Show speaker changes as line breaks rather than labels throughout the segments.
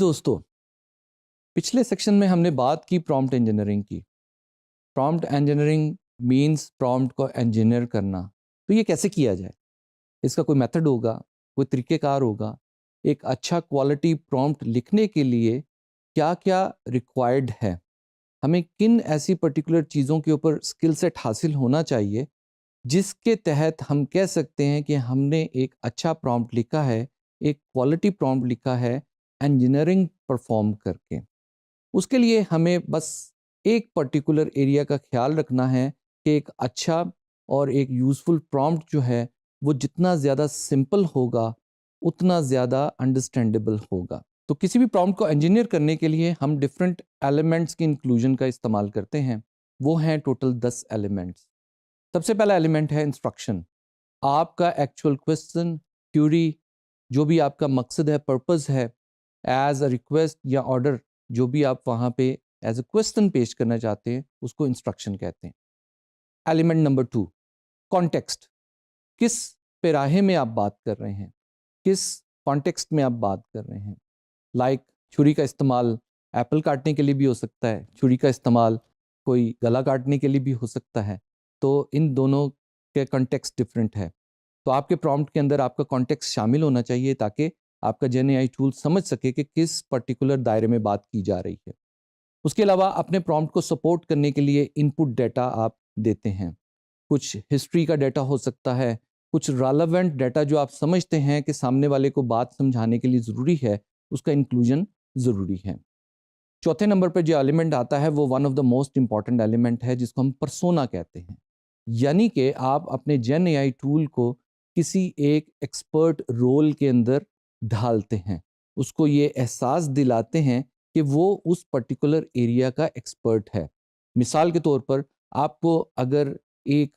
दोस्तों, पिछले सेक्शन में हमने बात की प्रॉम्प्ट इंजीनियरिंग की। प्रॉम्प्ट इंजीनियरिंग मींस प्रॉम्प्ट को इंजीनियर करना। तो ये कैसे किया जाए? इसका कोई मेथड होगा, कोई तरीक़ेकार होगा। एक अच्छा क्वालिटी प्रॉम्प्ट लिखने के लिए क्या-क्या रिक्वायर्ड है? हमें किन ऐसी पर्टिकुलर चीज़ों के ऊपर स्किल सेट हासिल होना चाहिए, जिसके तहत हम कह सकते हैं कि हमने एक अच्छा प्रॉम्प्ट लिखा है, एक क्वालिटी प्रॉम्प्ट लिखा है इंजीनियरिंग परफॉर्म करके। उसके लिए हमें बस एक पर्टिकुलर एरिया का ख्याल रखना है कि एक अच्छा और एक यूज़फुल प्रॉम्प्ट जो है वो जितना ज़्यादा सिंपल होगा उतना ज़्यादा अंडरस्टैंडेबल होगा। तो किसी भी प्रॉम्प्ट को इंजीनियर करने के लिए हम डिफरेंट एलिमेंट्स की इंक्लूजन का इस्तेमाल करते हैं। वो हैं टोटल 10 एलिमेंट्स। सबसे पहला एलिमेंट है इंस्ट्रक्शन। आपका एक्चुअल क्वेश्चन, क्यूरी, जो भी आपका मकसद है, पर्पज़ है, एज अ रिक्वेस्ट या ऑर्डर, जो भी आप वहाँ पे एज अ क्वेश्चन पेश करना चाहते हैं, उसको इंस्ट्रक्शन कहते हैं। Element number 2, context. किस पेराहे में आप बात कर रहे हैं, किस कॉन्टेक्स्ट में आप बात कर रहे हैं। लाइक छुरी का इस्तेमाल एप्पल काटने के लिए भी हो सकता है, छुरी का इस्तेमाल कोई गला काटने के लिए भी हो सकता है। तो इन दोनों के कॉन्टेक्स्ट डिफरेंट है। तो आपके प्रॉम्प्ट के अंदर आपका कॉन्टेक्स्ट शामिल होना चाहिए ताकि आपका जेन एआई टूल समझ सके कि किस पर्टिकुलर दायरे में बात की जा रही है। उसके अलावा अपने प्रॉम्प्ट को सपोर्ट करने के लिए इनपुट डेटा आप देते हैं। कुछ हिस्ट्री का डेटा हो सकता है, कुछ रेलेवेंट डेटा जो आप समझते हैं कि सामने वाले को बात समझाने के लिए ज़रूरी है, उसका इंक्लूजन ज़रूरी है। चौथे नंबर पर जो एलिमेंट आता है वो one of the most important element है, जिसको हम पर्सोना कहते हैं। यानी कि आप अपने जेन एआई टूल को किसी एक एक्सपर्ट रोल के अंदर ढालते हैं, उसको ये एहसास दिलाते हैं कि वो उस पर्टिकुलर एरिया का एक्सपर्ट है। मिसाल के तौर पर आपको अगर एक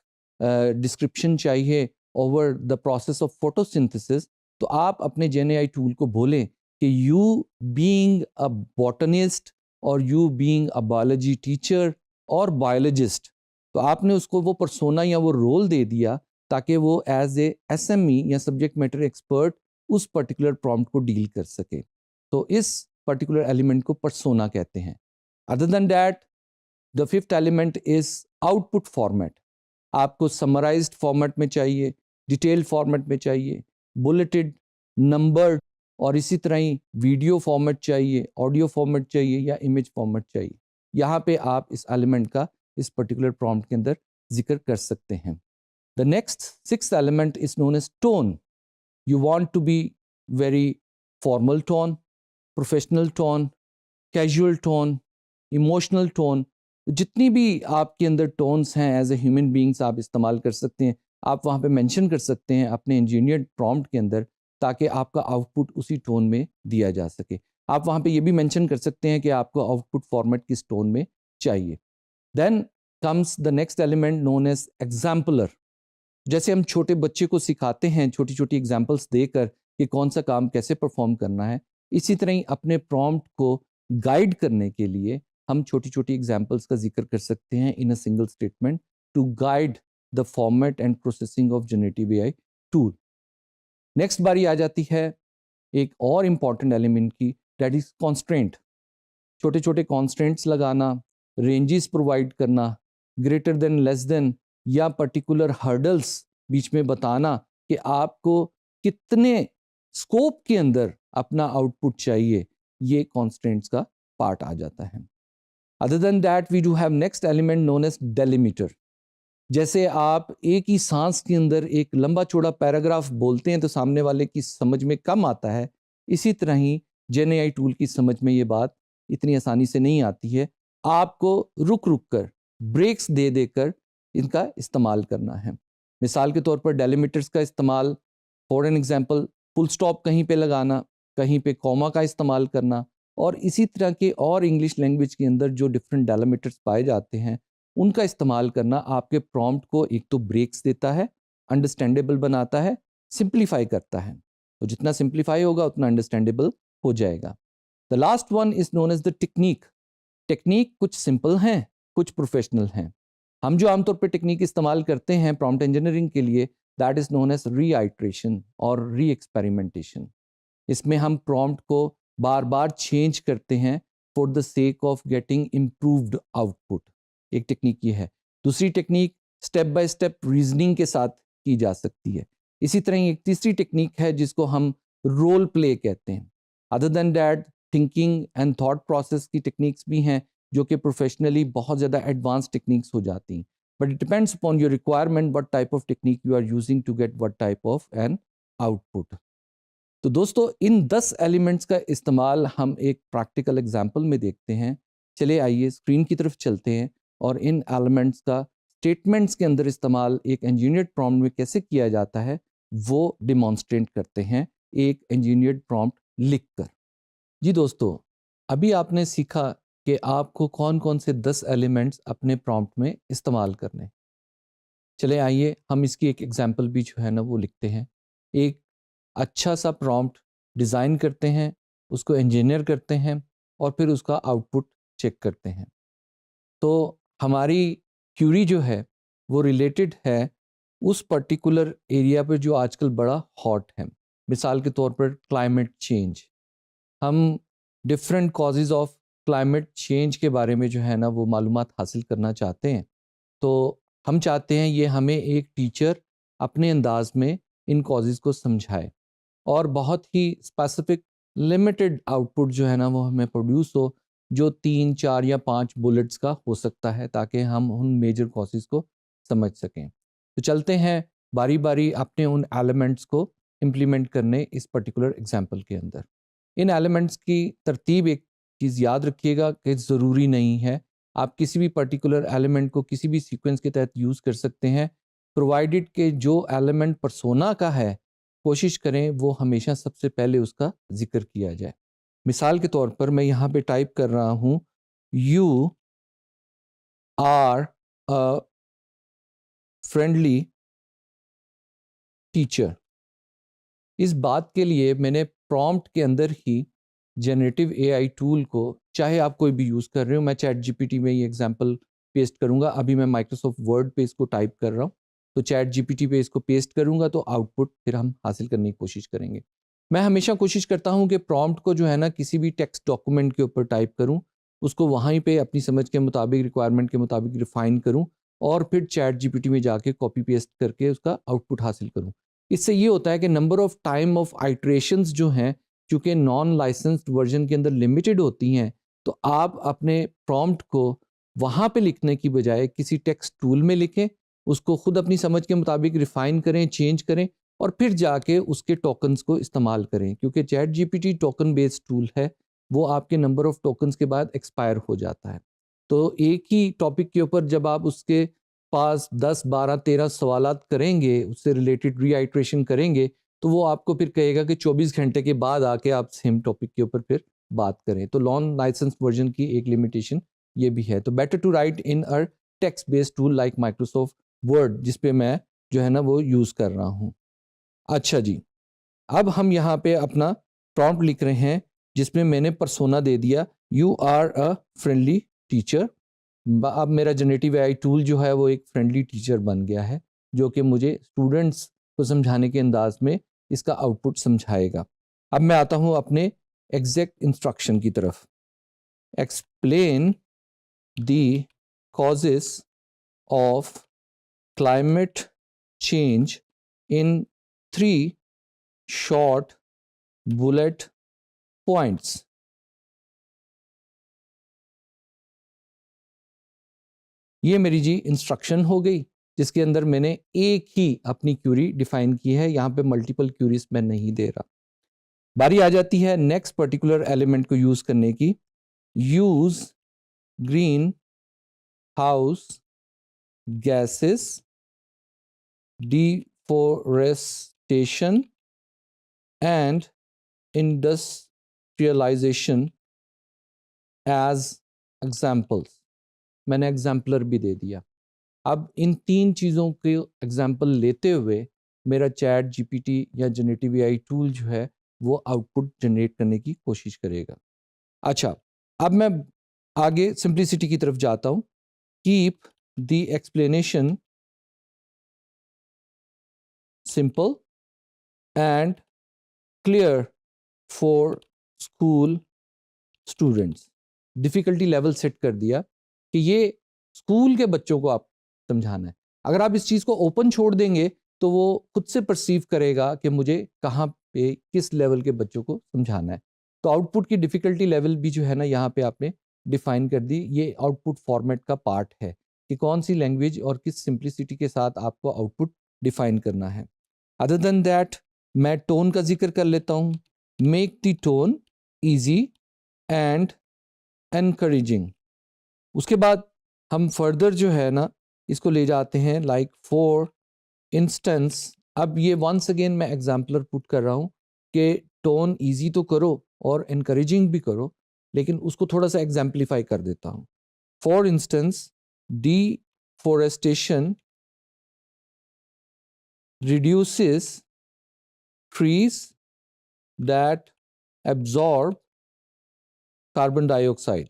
डिस्क्रिप्शन चाहिए over the process of photosynthesis, तो आप अपने जेन एआई टूल को बोलें कि यू बीइंग अ बॉटनिस्ट और you being a biology teacher और बायोलॉजिस्ट, तो आपने उसको वो पर्सोना या वो रोल दे दिया ताकि वो एज ए एसएमई या सब्जेक्ट मैटर एक्सपर्ट उस पर्टिकुलर प्रॉम्प्ट को डील कर सके। तो इस पर्टिकुलर एलिमेंट को पर्सोना कहते हैं। Other than that, the fifth element is output format. आपको समराइज्ड फॉर्मेट में चाहिए, डिटेल फॉर्मेट में चाहिए, बुलेटेड, नंबर्ड, और इसी तरह ही वीडियो फॉर्मेट चाहिए, ऑडियो फॉर्मेट चाहिए या इमेज फॉर्मेट चाहिए। यहाँ पे आप इस एलिमेंट का इस पर्टिकुलर प्रॉम्प्ट के अंदर जिक्र कर सकते हैं। The next sixth element is known as tone. You want to be very formal tone, professional tone, casual tone, emotional tone. जितनी भी आपके अंदर टोन्स हैं एज ए ह्यूमन बीइंग्स आप इस्तेमाल कर सकते हैं। आप वहाँ पे मेंशन कर सकते हैं अपने इंजीनियर्ड प्रॉम्प्ट के अंदर, ताकि आपका आउटपुट उसी टोन में दिया जा सके। आप वहाँ पे ये भी मेंशन कर सकते हैं कि आपको आउटपुट फॉर्मेट किस टोन में चाहिए। Then comes the next element known as exemplar. जैसे हम छोटे बच्चे को सिखाते हैं छोटी छोटी एग्जाम्पल्स देकर कि कौन सा काम कैसे परफॉर्म करना है, इसी तरह ही अपने प्रॉम्प्ट को गाइड करने के लिए हम छोटी छोटी एग्जाम्पल्स का जिक्र कर सकते हैं in a single statement to guide the format and processing of generative AI tool. Next बारी आ जाती है एक और इम्पॉर्टेंट एलिमेंट की, दैट इज कॉन्स्ट्रेंट। छोटे छोटे कॉन्स्ट्रेंट्स लगाना, रेंजेस प्रोवाइड करना, ग्रेटर देन, लेस देन या पर्टिकुलर हर्डल्स बीच में बताना कि आपको कितने स्कोप के अंदर अपना आउटपुट चाहिए, ये कॉन्स्ट्रेंट्स का पार्ट आ जाता है। Other than that we do have next element known as delimiter. जैसे आप एक ही सांस के अंदर एक लंबा चौड़ा पैराग्राफ बोलते हैं तो सामने वाले की समझ में कम आता है, इसी तरह ही जेन एआई टूल की समझ में ये बात इतनी आसानी से नहीं आती है। आपको रुक रुक कर, ब्रेक्स दे देकर इनका इस्तेमाल करना है। मिसाल के तौर पर डेलिमीटर्स का इस्तेमाल, for an example, full stop कहीं पे लगाना, कहीं पे कॉमा का इस्तेमाल करना, और इसी तरह के और इंग्लिश लैंग्वेज के अंदर जो डिफरेंट डेलिमीटर्स पाए जाते हैं उनका इस्तेमाल करना आपके प्रॉम्प्ट को एक तो ब्रेक्स देता है, अंडरस्टैंडेबल बनाता है, सिंप्लीफाई करता है। तो जितना सिंप्लीफाई होगा उतना अंडरस्टैंडेबल हो जाएगा। The last one is known as the technique. Technique कुछ सिंपल हैं, कुछ प्रोफेशनल हैं। हम जो आमतौर पर टेक्निक इस्तेमाल करते हैं प्रॉम्प्ट इंजीनियरिंग के लिए, दैट इज नोन एज रीआइट्रेशन और री एक्सपेरिमेंटेशन। इसमें हम प्रॉम्प्ट को बार बार चेंज करते हैं for the sake of getting improved output. एक टेक्निक ये है। दूसरी technique step by step reasoning के साथ की जा सकती है। इसी तरह एक तीसरी टेक्निक है जिसको हम रोल प्ले कहते हैं। Other than that thinking and thought process की टेक्निक्स भी हैं जो कि प्रोफेशनली बहुत ज़्यादा एडवांस टेक्निक्स हो जाती हैं। But it depends upon your requirement what type of technique you are using to get what type of an output. तो दोस्तों इन 10 एलिमेंट्स का इस्तेमाल हम एक प्रैक्टिकल एग्जाम्पल में देखते हैं। चले आइए स्क्रीन की तरफ चलते हैं और इन एलिमेंट्स का स्टेटमेंट्स के अंदर इस्तेमाल एक इंजीनियर्ड प्रॉम्प्ट में कैसे किया जाता है वो डिमॉन्स्ट्रेट करते हैं एक इंजीनियर्ड प्रॉम्प्ट लिखकर। जी दोस्तों, अभी आपने सीखा कि आपको कौन कौन से 10 एलिमेंट्स अपने प्रॉम्प्ट में इस्तेमाल करने। चले आइए हम इसकी एक एग्जाम्पल भी जो है ना वो लिखते हैं। एक अच्छा सा प्रॉम्प्ट डिज़ाइन करते हैं, उसको इंजीनियर करते हैं और फिर उसका आउटपुट चेक करते हैं। तो हमारी क्यूरी जो है वो रिलेटेड है उस पर्टिकुलर एरिया पर जो आजकल बड़ा हॉट है। मिसाल के तौर पर क्लाइमेट चेंज। हम different causes of climate change के बारे में जो है ना वो मालूमात हासिल करना चाहते हैं। तो हम चाहते हैं ये हमें एक टीचर अपने अंदाज में इन कॉजेज़ को समझाए और बहुत ही स्पेसिफिक लिमिटेड आउटपुट जो है ना वो हमें प्रोड्यूस हो जो 3, 4 या 5 बुलेट्स का हो सकता है ताकि हम उन मेजर कॉजेज़ को समझ सकें। तो चलते हैं बारी बारी अपने उन एलिमेंट्स को इम्प्लीमेंट करने इस पर्टिकुलर एग्जाम्पल के अंदर। इन एलिमेंट्स की तरतीब एक चीज़ याद रखिएगा कि ज़रूरी नहीं है। आप किसी भी पर्टिकुलर एलिमेंट को किसी भी सीक्वेंस के तहत यूज़ कर सकते हैं, प्रोवाइडेड कि जो एलिमेंट पर्सोना का है कोशिश करें वो हमेशा सबसे पहले उसका जिक्र किया जाए। मिसाल के तौर पर मैं यहाँ पे टाइप कर रहा हूँ you are a friendly teacher. इस बात के लिए मैंने प्रॉम्प्ट के अंदर ही जनरेटिव एआई टूल को, चाहे आप कोई भी यूज़ कर रहे हो, मैं चैट जीपीटी में ये एग्जांपल पेस्ट करूँगा। अभी मैं माइक्रोसॉफ्ट वर्ड पे इसको टाइप कर रहा हूँ, तो चैट जीपीटी पे इसको पेस्ट करूँगा तो आउटपुट फिर हम हासिल करने की कोशिश करेंगे। मैं हमेशा कोशिश करता हूँ कि प्रॉम्प्ट को जो है ना किसी भी टेक्स्ट डॉक्यूमेंट के ऊपर टाइप करूँ, उसको वहीं पे अपनी समझ के मुताबिक, रिक्वायरमेंट के मुताबिक रिफाइन करूँ और फिर चैट जीपीटी में जाके कॉपी पेस्ट करके उसका आउटपुट हासिल करूँ। इससे ये होता है कि number of time of iterations जो हैं चूँकि नॉन लाइसेंस्ड वर्जन के अंदर लिमिटेड होती हैं, तो आप अपने प्रॉम्प्ट को वहाँ पे लिखने की बजाय किसी टेक्स्ट टूल में लिखें, उसको खुद अपनी समझ के मुताबिक रिफाइन करें, चेंज करें और फिर जाके उसके टोकन्स को इस्तेमाल करें। क्योंकि chat GPT token based tool है, वो आपके नंबर ऑफ टोकन्स के बाद एक्सपायर हो जाता है। तो एक ही टॉपिक के ऊपर जब आप उसके पास 10, 12, 13 सवालात करेंगे, उससे रिलेटेड रीआइट्रेशन करेंगे, तो वो आपको फिर कहेगा कि 24 घंटे के बाद आके आप सेम टॉपिक के ऊपर फिर बात करें। तो नॉन लाइसेंस वर्जन की एक लिमिटेशन ये भी है। तो better to write in a text based tool like Microsoft Word, जिस पे मैं जो है ना वो यूज़ कर रहा हूँ। अच्छा जी, अब हम यहाँ पे अपना प्रॉम्प्ट लिख रहे हैं जिसमें मैंने पर्सोना दे दिया you are a friendly teacher. अब मेरा जनरेटिव एआई टूल जो है वो एक फ्रेंडली टीचर बन गया है जो कि मुझे स्टूडेंट्स को समझाने के अंदाज में इसका आउटपुट समझाएगा। अब मैं आता हूँ अपने एग्जैक्ट इंस्ट्रक्शन की तरफ। Explain the causes of climate change in 3 short bullet points. ये मेरी जी इंस्ट्रक्शन हो गई जिसके अंदर मैंने एक ही अपनी क्यूरी डिफाइन की है। यहाँ पे मल्टीपल क्यूरीज मैं नहीं दे रहा। बारी आ जाती है नेक्स्ट पर्टिकुलर एलिमेंट को यूज करने की। Use greenhouse gases, deforestation and industrialization as examples. मैंने एग्जाम्पलर भी दे दिया। अब इन 3 चीज़ों के एग्जाम्पल लेते हुए मेरा चैट जीपीटी या जनरेटिव एआई टूल जो है वो आउटपुट जनरेट करने की कोशिश करेगा। अच्छा, अब मैं आगे सिंप्लिसिटी की तरफ जाता हूँ। Keep the explanation simple and clear for school students. Difficulty level set कर दिया कि ये स्कूल के बच्चों को आप समझाना है। अगर आप इस चीज़ को ओपन छोड़ देंगे तो वो खुद से परसीव करेगा कि मुझे कहाँ पे किस लेवल के बच्चों को समझाना है। तो आउटपुट की डिफ़िकल्टी लेवल भी जो है ना यहाँ पे आपने डिफ़ाइन कर दी। ये आउटपुट फॉर्मेट का पार्ट है कि कौन सी लैंग्वेज और किस सिंप्लिसिटी के साथ आपको आउटपुट डिफ़ाइन करना है। अदर देन दैट मैं टोन का जिक्र कर लेता हूँ। Make the tone easy and encouraging. उसके बाद हम फर्दर जो है ना इसको ले जाते हैं लाइक फॉर इंस्टेंस। अब ये वंस अगेन मैं एग्जाम्पलर पुट कर रहा हूँ कि टोन इजी तो करो और इनकरेजिंग भी करो, लेकिन उसको थोड़ा सा एग्जाम्पलीफाई कर देता हूँ। For instance, deforestation reduces trees that absorb carbon dioxide.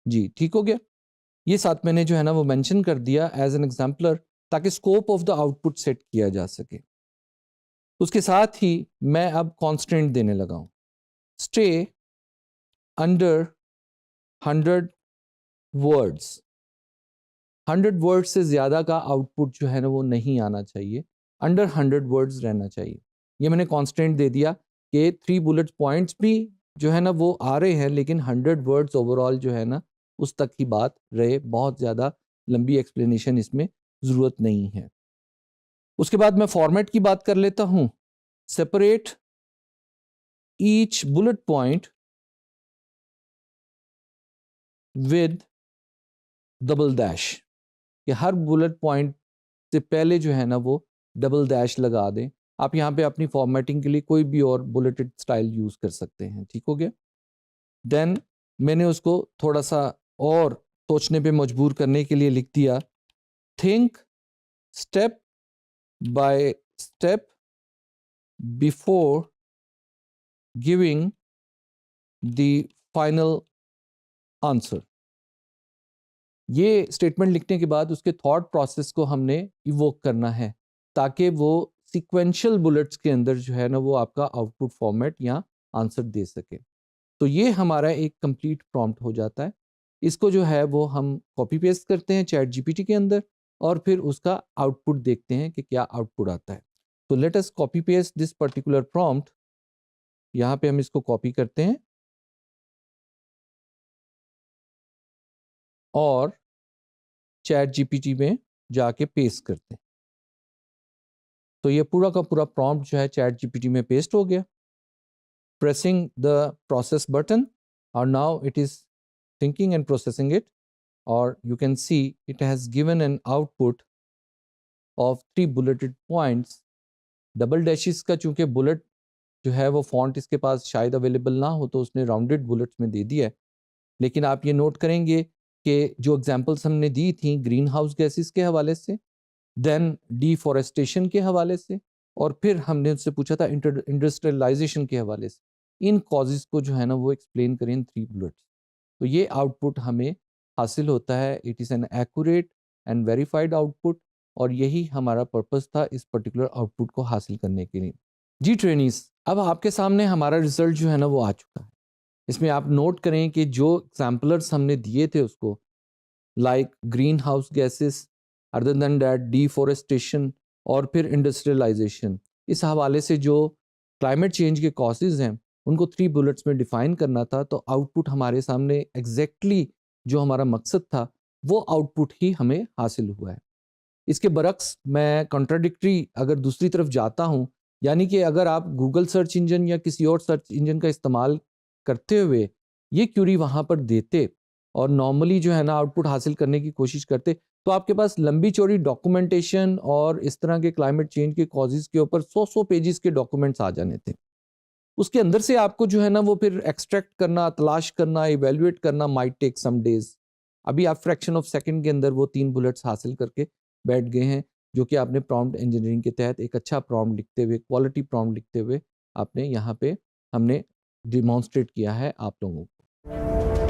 जी ठीक हो गया। ये साथ मैंने जो है ना वो मेंशन कर दिया एज एन एग्जाम्पलर ताकि scope of the output set किया जा सके। उसके साथ ही मैं अब कॉन्स्टेंट देने लगा हूं। Stay under 100 words. 100 वर्ड्स से ज़्यादा का आउटपुट जो है ना वो नहीं आना चाहिए, अंडर 100 वर्ड्स रहना चाहिए। ये मैंने कांस्टेंट दे दिया कि 3 बुलेट पॉइंट्स भी जो है ना वो आ रहे हैं, लेकिन 100 वर्ड्स ओवरऑल जो है ना उस तक की बात रहे। बहुत ज़्यादा लंबी एक्सप्लेनेशन इसमें ज़रूरत नहीं है। उसके बाद मैं फॉर्मेट की बात कर लेता हूँ। Separate each bullet point with double dash, कि हर बुलेट पॉइंट से पहले जो है ना वो डबल डैश लगा दें। आप यहाँ पे अपनी फॉर्मेटिंग के लिए कोई भी और बुलेटेड स्टाइल यूज़ कर सकते हैं। ठीक हो गया। देन मैंने उसको थोड़ा सा और सोचने पे मजबूर करने के लिए लिख दिया, think step by step before giving the final answer. ये स्टेटमेंट लिखने के बाद उसके थॉट प्रोसेस को हमने इवोक करना है ताकि वो सीक्वेंशियल बुलेट्स के अंदर जो है ना वो आपका आउटपुट फॉर्मेट या आंसर दे सके। तो ये हमारा एक कंप्लीट प्रॉम्प्ट हो जाता है। इसको जो है वो हम कॉपी पेस्ट करते हैं चैट जीपीटी के अंदर और फिर उसका आउटपुट देखते हैं कि क्या आउटपुट आता है। तो let us copy paste this particular prompt. यहाँ पे हम इसको कॉपी करते हैं और चैट जीपीटी में जाके पेस्ट करते हैं। तो ये पूरा का पूरा प्रॉम्प्ट जो है चैट जीपीटी में पेस्ट हो गया। प्रेसिंग द प्रोसेस बटन और now it is thinking and processing it, और you can see it has given an output of 3 bulleted points। Double dashes का चूंकि बुलेट जो है वो फॉन्ट इसके पास शायद अवेलेबल ना हो तो उसने राउंडेड बुलेट्स में दे दिया है। लेकिन आप ये नोट करेंगे कि जो एग्जांपल्स हमने दी थी ग्रीन हाउस गैसेस के हवाले से, देन डिफॉरेस्टेशन के हवाले से, और फिर हमने उससे पूछा था इंडस्ट्रियलाइजेशन के हवाले से, इन कॉजेज़ को जो है ना वो एक्सप्लेन करें इन 3 बुलेट्स। तो ये आउटपुट हमें हासिल होता है। It is an accurate and verified output, और यही हमारा पर्पस था इस पर्टिकुलर आउटपुट को हासिल करने के लिए। जी ट्रेनीज, अब आपके सामने हमारा रिजल्ट जो है ना वो आ चुका है। इसमें आप नोट करें कि जो एग्जाम्पलर्स हमने दिए थे उसको, like green house gases, other than that deforestation और फिर इंडस्ट्रियलाइजेशन, इस हवाले से जो क्लाइमेट चेंज के कॉजेज़ हैं उनको 3 बुलेट्स में डिफाइन करना था। तो आउटपुट हमारे सामने एग्जैक्टली जो हमारा मकसद था वो आउटपुट ही हमें हासिल हुआ है। इसके बरक्स मैं कॉन्ट्राडिक्टरी अगर दूसरी तरफ जाता हूँ, यानी कि अगर आप गूगल सर्च इंजन या किसी और सर्च इंजन का इस्तेमाल करते हुए ये क्यूरी वहाँ पर देते और नॉर्मली जो है ना आउटपुट हासिल करने की कोशिश करते, तो आपके पास लंबी चौड़ी डॉक्यूमेंटेशन और इस तरह के क्लाइमेट चेंज के कॉजेज़ के ऊपर 100 पेजेस के डॉक्यूमेंट्स आ जाने थे। उसके अंदर से आपको जो है ना वो फिर एक्सट्रैक्ट करना, तलाश करना, इवेल्युएट करना माइट टेक सम डेज। अभी आप फ्रैक्शन ऑफ सेकंड के अंदर वो 3 बुलेट्स हासिल करके बैठ गए हैं, जो कि आपने प्रॉम्प्ट इंजीनियरिंग के तहत एक अच्छा प्रॉम्प्ट लिखते हुए, क्वालिटी प्रॉम्प्ट लिखते हुए आपने यहाँ पे हमने डिमॉन्स्ट्रेट किया है आप लोगों को।